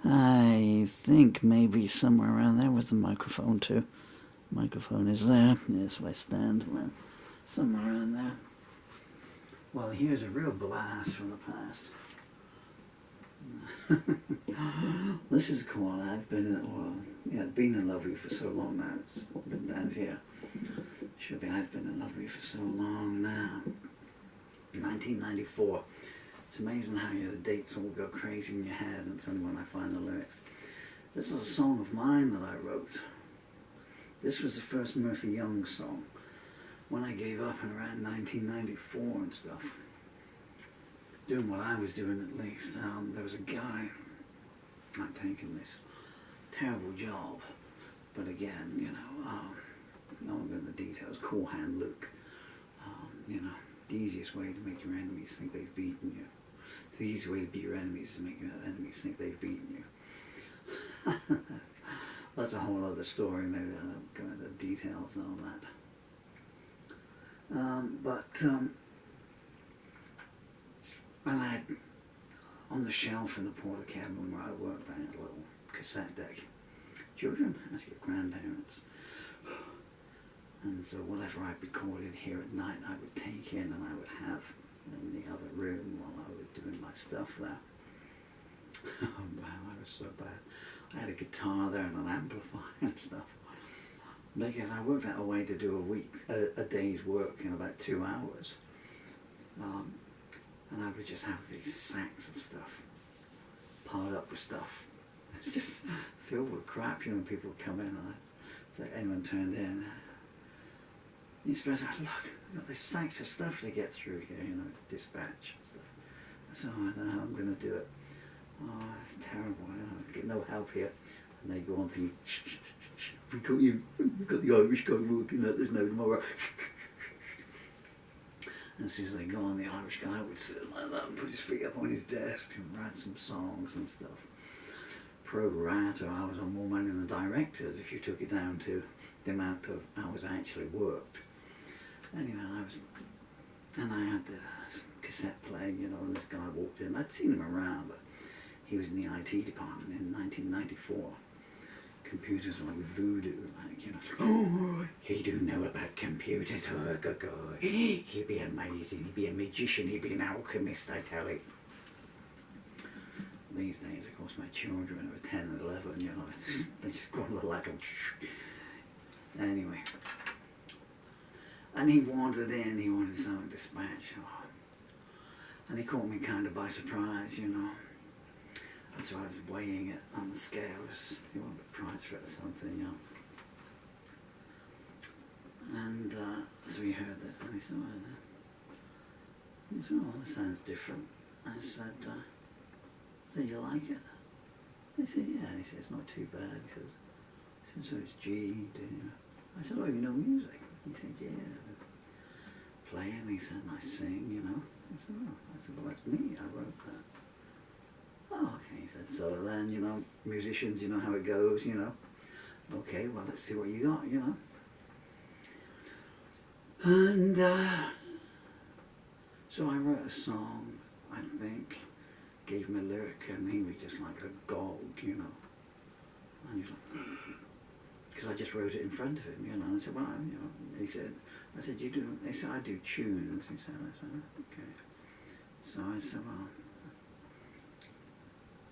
I think maybe somewhere around there was the microphone too. Microphone is there. There's my stand. Well, somewhere around there. Well, here's a real blast from the past. This is called I've Been in Love with You for So Long Now. It's written down here. Should be I've Been in Love with You for So Long Now. 1994. It's amazing how the dates all go crazy in your head, and it's only when I find the lyrics. This is a song of mine that I wrote. This was the first Murphy Young song. When I gave up in around 1994 and stuff, doing what I was doing at least, there was a guy not taking this terrible job, but again, no one got the details. Cool hand Luke, the easiest way to make your enemies think they've beaten you. The easiest way to beat your enemies is to make your enemies think they've beaten you. That's a whole other story. Maybe I don't go into details and all that. I had on the shelf in the porter cabin where I worked, I had a little cassette deck. Children, ask your grandparents. And so whatever I recorded here at night, I would take in and I would have in the other room while I was doing my stuff there. Oh man, that was so bad. I had a guitar there and an amplifier and stuff. Because I worked out a way to do a day's work in about 2 hours. And I would just have these sacks of stuff, piled up with stuff. It's just filled with crap, people would come in and if anyone turned in. You suppose, look, I've got these sacks of stuff to get through here, to dispatch and stuff. So I don't know how I'm going to do it. Oh, it's terrible, I get no help here. And they go on thinking, we've got the Irish guy working out, there's no tomorrow. And as soon as they go on, the Irish guy would sit like that and put his feet up on his desk and write some songs and stuff. Pro rata, I was on more money than the directors if you took it down to the amount of hours I actually worked. Anyway, I had the cassette playing, and this guy walked in. I'd seen him around, but he was in the IT department in 1994. Computers were like voodoo, oh, he do know about computers, oh, God. He'd be amazing, he'd be a magician, he'd be an alchemist, I tell you. These days, of course, my children are 10 and 11, they just go like a... Anyway. And he wandered in, he wanted something dispatched. Oh. And he caught me kind of by surprise, And so I was weighing it on the scales. He wanted a prize for it or something, And so he heard this and he said, oh, that sounds different. I said, so you like it? He said, yeah. He said, it's not too bad. He said, so it's G, D. I said, oh, you know music? He said, yeah. Playing, he said, and I sing, I said, oh. I said, well, that's me, I wrote that. Oh, okay, he said, so then, musicians, how it goes, Okay, well, let's see what you got, And so I wrote a song, I think, gave him a lyric, and he was just like a gog, And he's like, because I just wrote it in front of him, And I said, well, he said, I said, you do, he said, I do tunes. He said, okay. So I said, well,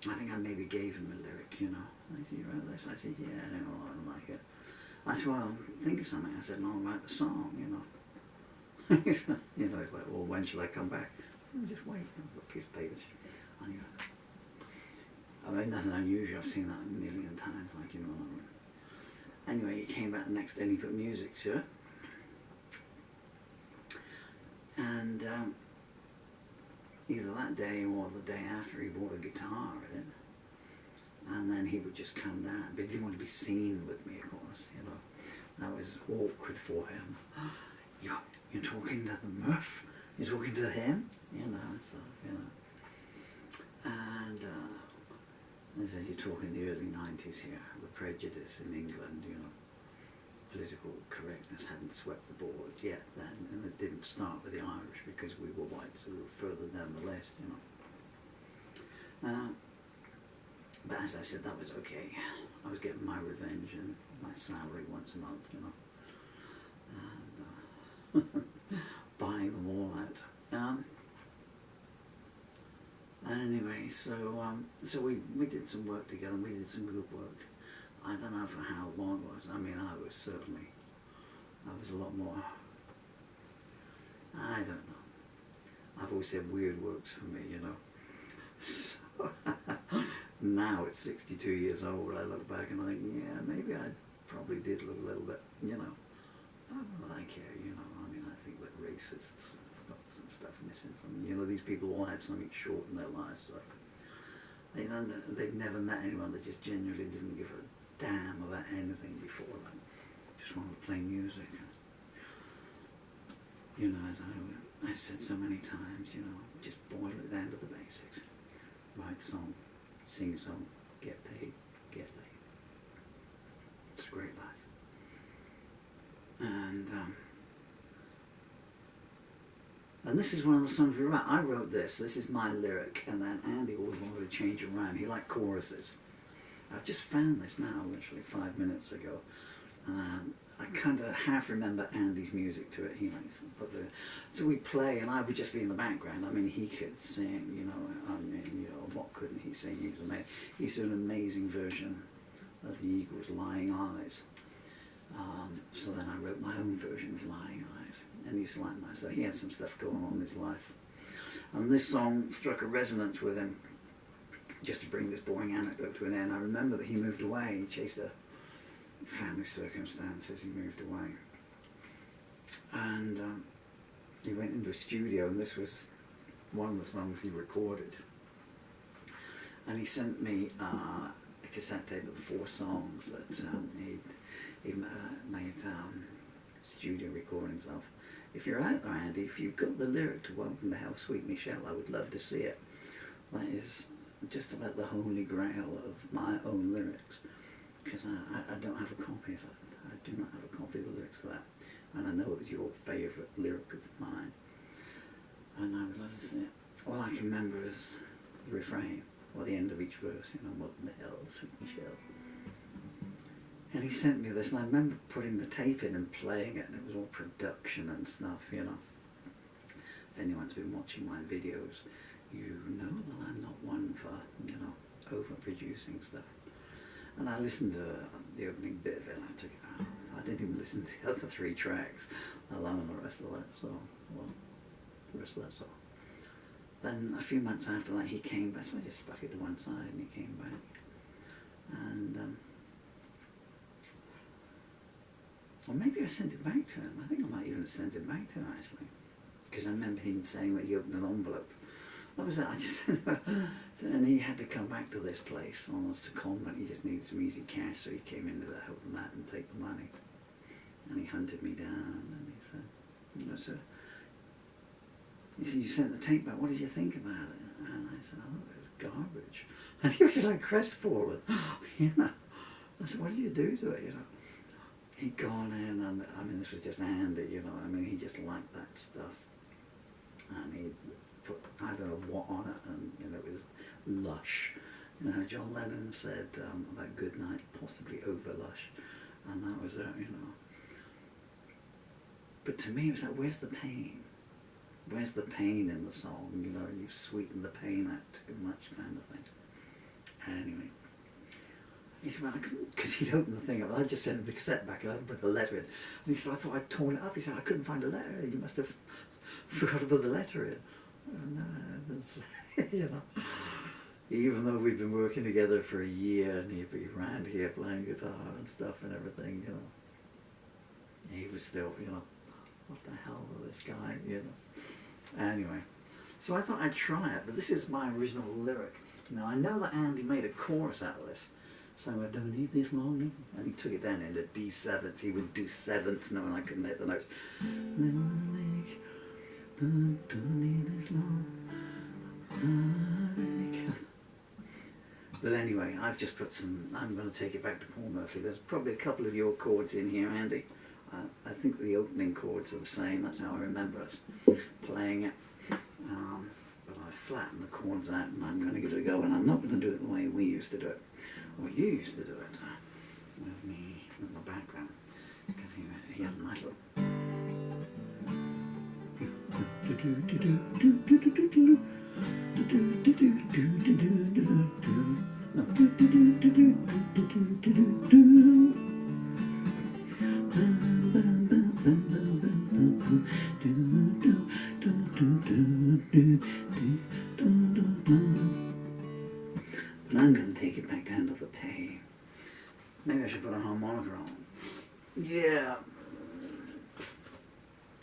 I think I maybe gave him a lyric, I said, you wrote this? I said, yeah, I don't like it. I said, well, think of something. I said, no, I'll write the song, He's like, well, when shall I come back? Just wait, I've got a piece of paper. I mean, nothing unusual. I've seen that a million times, Anyway, he came back the next day and he put music to it. And either that day or the day after, he bought a guitar in. And then he would just come down. But he didn't want to be seen with me, of course, That was awkward for him. You're talking to the Murph? You're talking to him? Stuff, And as you're talking the early 90s here, the prejudice in England, political correctness hadn't swept the board yet then, and it didn't start with the Irish because we were white, so we were further down the list, But as I said, that was okay. I was getting my revenge and my salary once a month, you know, and buying them all out. Anyway, so we did some work together. We did some good work. I don't know for how long it was. I mean, I was a lot more. I don't know. I've always said weird works for me, you know. So, now at 62 years old, I look back and I think, yeah, maybe I probably did look a little bit, you know. Not that I care, you know. I mean, I think that racists have got some stuff missing from, you know, these people all have something short in their lives, so they've never met anyone that just genuinely didn't give a damn about anything before, like, just wanted to play music. You know, as I said so many times, you know, just boil it down to the basics. Write song, sing a song, get paid, get laid. It's a great life. And this is one of the songs we wrote. I wrote this is my lyric, and then Andy always wanted to change it around. He liked choruses. I've just found this now, literally 5 minutes ago. I kind of half remember Andy's music to it. He likes it, but so we play, and I would just be in the background. I mean, he could sing, you know. I mean, you know, what couldn't he sing? He was amazing. He used to do an amazing version of the Eagles' "Lying Eyes." So then I wrote my own version of "Lying Eyes," and he used to like my stuff. He had some stuff going on in his life, and this song struck a resonance with him. Just to bring this boring anecdote to an end, I remember that he moved away. He chased a family circumstances. He moved away, and he went into a studio, and this was one of the songs he recorded. And he sent me a cassette tape of 4 songs that he made studio recordings of. If you're out there, Andy, if you've got the lyric to "Welcome to Hell, Sweet Michelle," I would love to see it. That is just about the holy grail of my own lyrics, because I don't have a copy of it. I do not have a copy of the lyrics for that, and I know it was your favourite lyric of mine, and I would love to see it. All I can remember is the refrain, or the end of each verse, you know, "Welcome to Hell, Sweet Michelle." And he sent me this, and I remember putting the tape in and playing it, and it was all production and stuff, you know. If anyone's been watching my videos, you know that I'm not one for, you know, overproducing stuff. And I listened to the opening bit of it, and I took it out. I didn't even listen to the other 3 tracks, along the rest of that song. Well, the rest of that song. Then a few months after that, he came back, so I just stuck it to one side, and he came back. And, or maybe I sent it back to him. I think I might even have sent it back to him, actually. Because I remember him saying that he opened an envelope. That was it. I just and he had to come back to this place on a secondment. He just needed some easy cash, so he came into the help mat and take the money. And he hunted me down, and he said, you know, sir, he said, "You sent the tape back. What did you think about it?" And I said, "Oh, it was garbage." And he was just like crestfallen, you know. I said, "What did you do to it?" You know. He'd gone in, and I mean, this was just Andy, you know. I mean, he just liked that stuff, and he put I don't know what on it, and you know, it was lush. You know, John Lennon said about good night, possibly over lush, and that was it, you know. But to me, it was like, where's the pain? Where's the pain in the song? You know, you sweeten the pain out too much, kind of thing. Anyway. He said, well, because he'd opened the thing up, I just sent him the cassette back and I put the letter in. And he said, I thought I'd torn it up. He said, I couldn't find a letter. You must have forgot to put the letter in. And, you know, even though we'd been working together for a year and he'd be around here playing guitar and stuff and everything, you know, he was still, you know, what the hell with this guy, you know. Anyway, so I thought I'd try it, but this is my original lyric. Now, I know that Andy made a chorus out of this. So I don't need this long, and he took it down into D7s. He would do 7ths, knowing I couldn't hit the notes. Don't need this long. But anyway, I've just put some. I'm going to take it back to Paul Murphy. There's probably a couple of your chords in here, Andy. I think the opening chords are the same. That's how I remember us playing it. But I've flatten the chords out, and I'm going to give it a go, and I'm not going to do it the way we used to do it, or you used to do it, with me in the background, because he had a nice little... But I'm going to take it back down to the pay. Maybe I should put a harmonica on. Yeah.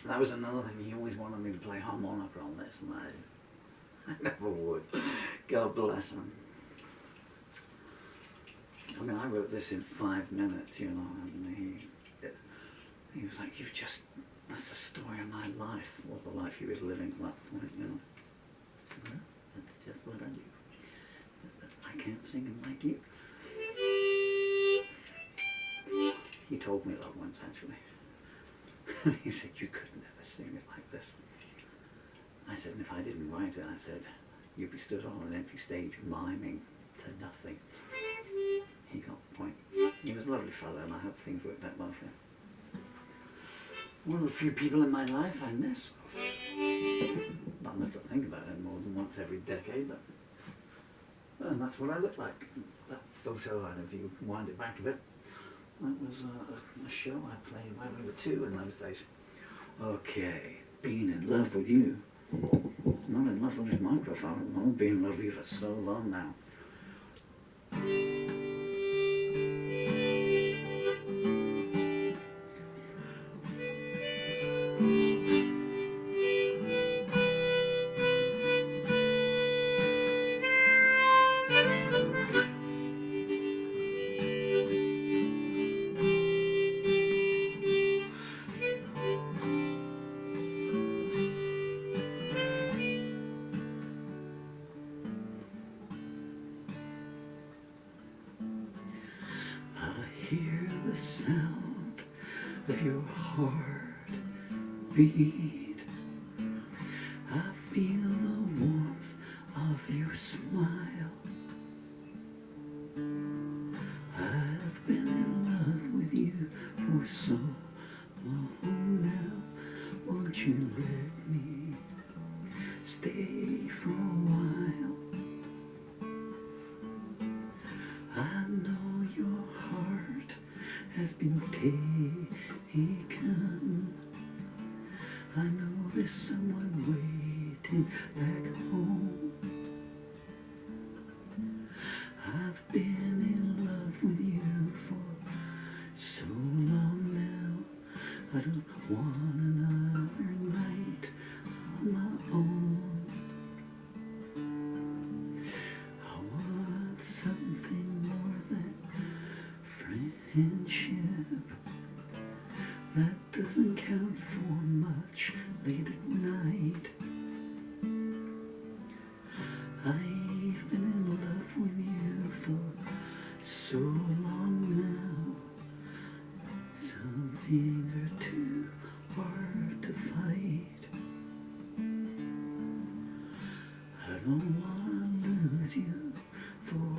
That was another thing. He always wanted me to play harmonica on this, and I never would. God bless him. I mean, I wrote this in 5 minutes, you know, and he was like, that's the story of my life, or the life he was living at that point, you know. So, well, that's just what I do. I can't sing him like you. He told me that once, actually. He said, you could never sing it like this. I said, and if I didn't write it, I said, you'd be stood on an empty stage miming to nothing. He got the point. He was a lovely fellow, and I hope things worked out well for him. One of the few people in my life I miss. Not enough to think about him more than once every decade, but and that's what I look like. That photo, and if you wind it back a bit, that was a show I played when we were 2 in those days. Okay, being in love with you. Not in love with this microphone. I've been in love with you for so long now. Hear the sound of your heart beat. I feel the warmth of your smile. I've been in love with you for so long now. Won't you let me stay for a while? I know your heart has been taken. I know there's someone waiting back home. I've been in love with you for so long now. I don't want another night on my own. I want something more than friendship. That doesn't count for much late at night. I've been in love with you for so long now. Some things are too hard to fight. I don't want to lose you forever.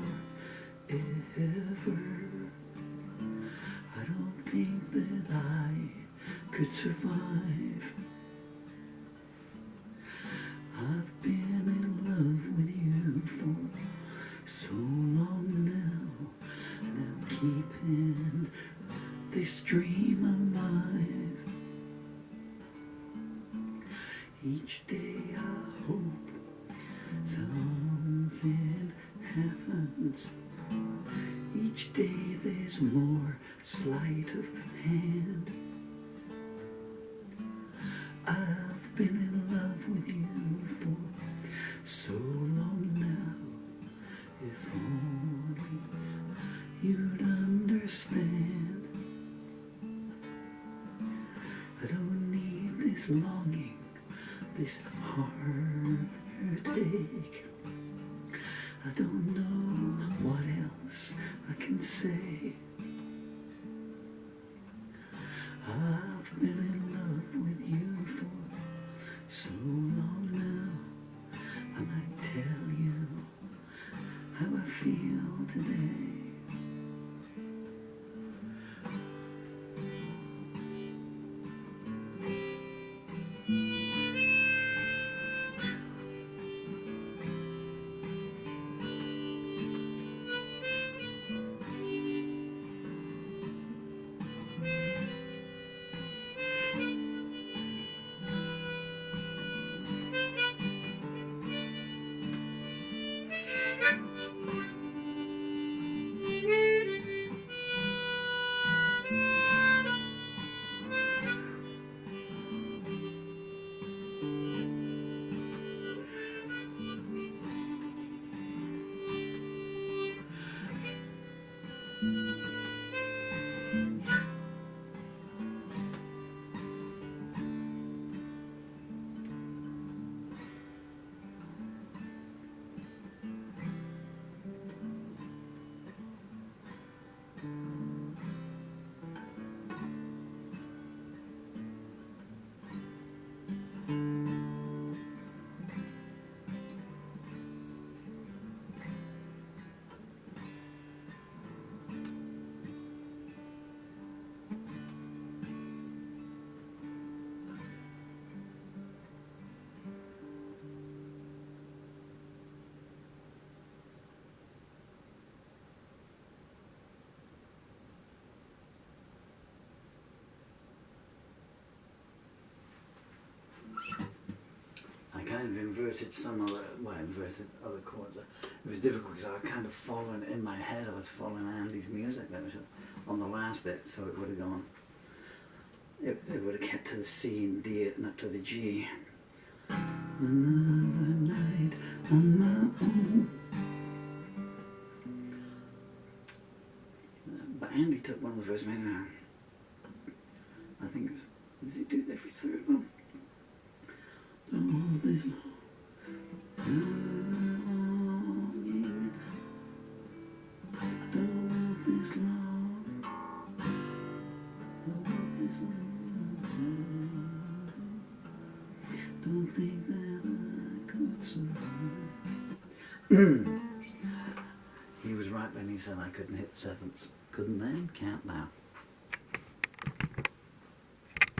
I don't think that I could survive. I've been in love with you for so long now, and I'm keeping this dream alive. Each day I hope something happens. Each day there's more sleight of hand. I've been in love with you for so long now. If only you'd understand. I don't need this longing, this heartache. I don't know what else I can say. I've been in love with you for so long now. I might all today. Kind of inverted some other, well, inverted other chords. It was difficult because I was kind of following in my head. I was following Andy's music that was on the last bit, so it would have gone. It would have kept to the C and D and up to the G. Another night on my own. But Andy took one of the first minutes. I think it was, does he do every third one? All this longing, all this long, don't think that I could survive. He was right when he said I couldn't hit sevenths. Couldn't then, can't now.